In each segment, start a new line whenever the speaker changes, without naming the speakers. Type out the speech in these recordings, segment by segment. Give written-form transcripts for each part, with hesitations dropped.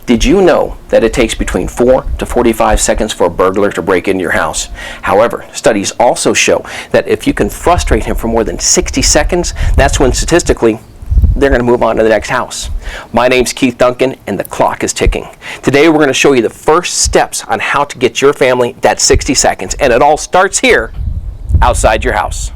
Did you know that it takes between 4 to 45 seconds for a burglar to break into your house? However, studies also show that if you can frustrate him for more than 60 seconds, that's when statistically they're going to move on to the next house. My name's Keith Duncan, and the clock is ticking. Today we're going to show you the first steps on how to get your family that 60 seconds, and it all starts here outside your house.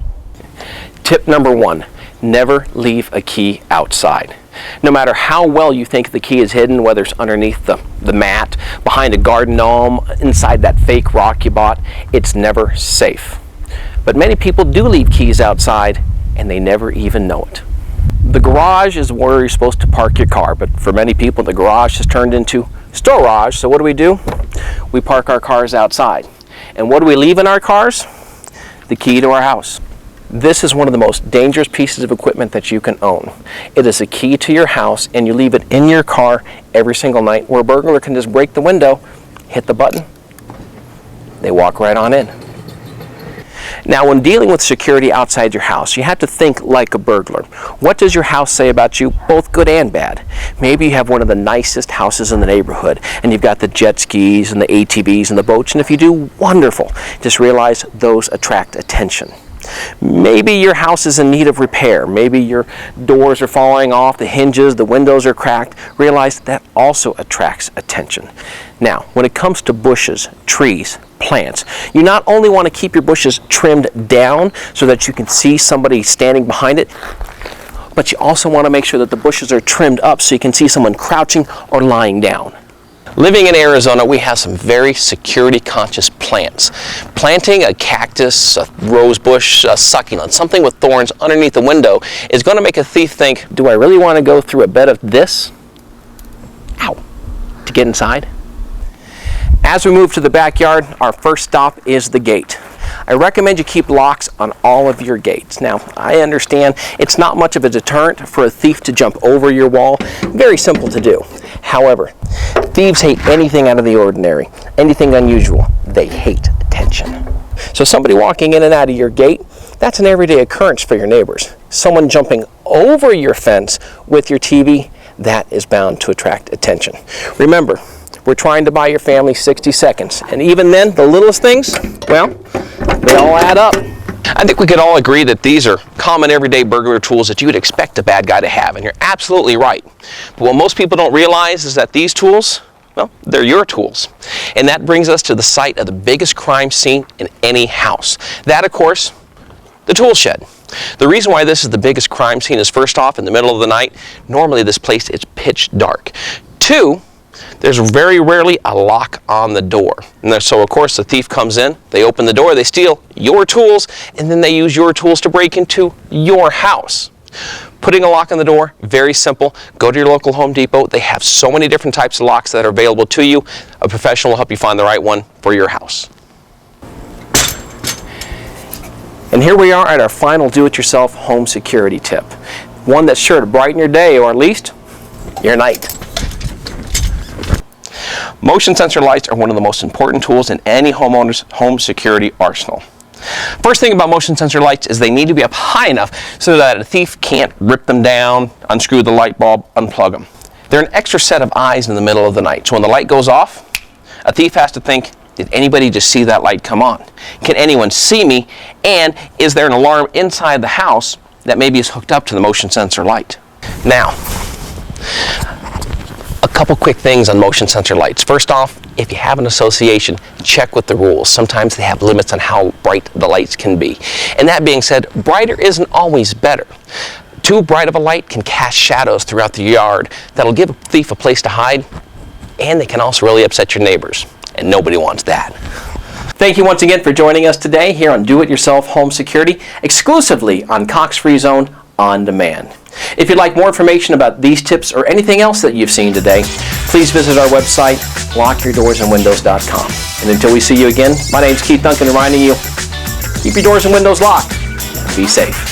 Tip number 1, never leave a key outside. No matter how well you think the key is hidden, whether it's underneath the mat, behind a garden gnome, inside that fake rock you bought, it's never safe. But many people do leave keys outside, and they never even know it. The garage is where you're supposed to park your car, but for many people the garage has turned into storage. So what do? We park our cars outside. And what do we leave in our cars? The key to our house. This is one of the most dangerous pieces of equipment that you can own. It is a key to your house, and you leave it in your car every single night, where a burglar can just break the window, hit the button, they walk right on in. Now, when dealing with security outside your house, you have to think like a burglar. What does your house say about you, both good and bad? Maybe you have one of the nicest houses in the neighborhood, and you've got the jet skis and the ATVs and the boats, and if you do, wonderful. Just realize those attract attention. Maybe your house is in need of repair. Maybe your doors are falling off, the hinges, the windows are cracked. Realize that also attracts attention. Now, when it comes to bushes, trees, plants, you not only want to keep your bushes trimmed down so that you can see somebody standing behind it, but you also want to make sure that the bushes are trimmed up so you can see someone crouching or lying down. Living in Arizona, we have some very security-conscious plants. Planting a cactus, a rose bush, a succulent, something with thorns underneath the window is going to make a thief think, do I really want to go through a bed of this? Ow! To get inside? As we move to the backyard, our first stop is the gate. I recommend you keep locks on all of your gates. Now, I understand it's not much of a deterrent for a thief to jump over your wall. Very simple to do. However, thieves hate anything out of the ordinary, anything unusual. They hate attention. So somebody walking in and out of your gate, that's an everyday occurrence for your neighbors. Someone jumping over your fence with your TV, that is bound to attract attention. Remember, we're trying to buy your family 60 seconds. And even then, the littlest things, well, they all add up. I think we could all agree that these are common everyday burglar tools that you would expect a bad guy to have, and you're absolutely right. But what most people don't realize is that these tools, well, they're your tools. And that brings us to the site of the biggest crime scene in any house. That, of course, the Toolshed. The reason why this is the biggest crime scene is, first off, in the middle of the night, normally this place is pitch dark. 2, there's very rarely a lock on the door. And so, of course, the thief comes in, they open the door, they steal your tools, and then they use your tools to break into your house. Putting a lock on the door, very simple. Go to your local Home Depot. They have so many different types of locks that are available to you. A professional will help you find the right one for your house. And here we are at our final do-it-yourself home security tip. One that's sure to brighten your day, or at least your night. Motion sensor lights are one of the most important tools in any homeowner's home security arsenal. First thing about motion sensor lights is they need to be up high enough so that a thief can't rip them down, unscrew the light bulb, unplug them. They're an extra set of eyes in the middle of the night. So when the light goes off, a thief has to think, did anybody just see that light come on? Can anyone see me? And is there an alarm inside the house that maybe is hooked up to the motion sensor light? Now, a couple quick things on motion sensor lights. First off, if you have an association, check with the rules. Sometimes they have limits on how bright the lights can be. And that being said, brighter isn't always better. Too bright of a light can cast shadows throughout the yard that'll give a thief a place to hide, and they can also really upset your neighbors, and nobody wants that. Thank you once again for joining us today here on Do It Yourself Home Security, exclusively on Cox Free Zone On Demand. If you'd like more information about these tips or anything else that you've seen today, please visit our website, lockyourdoorsandwindows.com. And until we see you again, my name's Keith Duncan, reminding you, keep your doors and windows locked. Be safe.